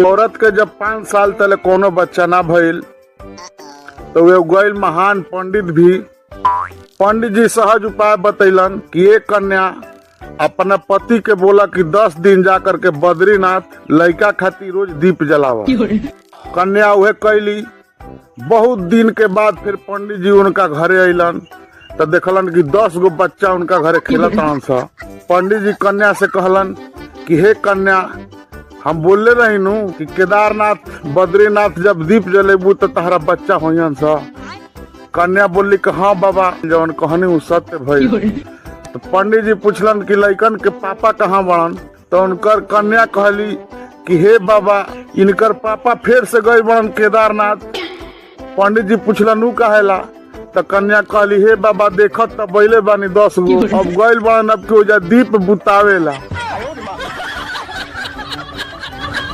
औरत के जब 5 साल तले कोनो बच्चा ना भइल तो वे गइल महान पंडित भी। पंडित जी सहज उपाय बतैलन कि एक कन्या अपना पति के बोला कि 10 दिन जा करके बद्रीनाथ लड़का खातिर रोज दीप जलावा। कन्या वह कैली। बहुत दिन के बाद फिर पंडित जी उनका घरे अलन तो देखलन कि 10 गो बच्चा उनका घरे खेलत रहन सा। पंडित जी कन्या से कहलन कि हे कन्या, हम बोले रही नु कि केदारनाथ बद्रीनाथ जब दीप जलेबू तो तहरा बच्चा होयन सा। कन्या बोली कि हाँ बाबा, जवन कहनी उ सत्य भइल। तो पंडित जी पूछलन कि लइकन के पापा कहाँ बड़न? तो उनकर कन्या कहली कि हे बाबा, इनकर पापा फिर से गए बड़न केदारनाथ। पंडित जी पूछलन उ कहेला? तो कन्या कहली हे बाबा, देखत तो बैले बानी 10 गो, अब गइल बड़न, अब के दीप बुतावेला।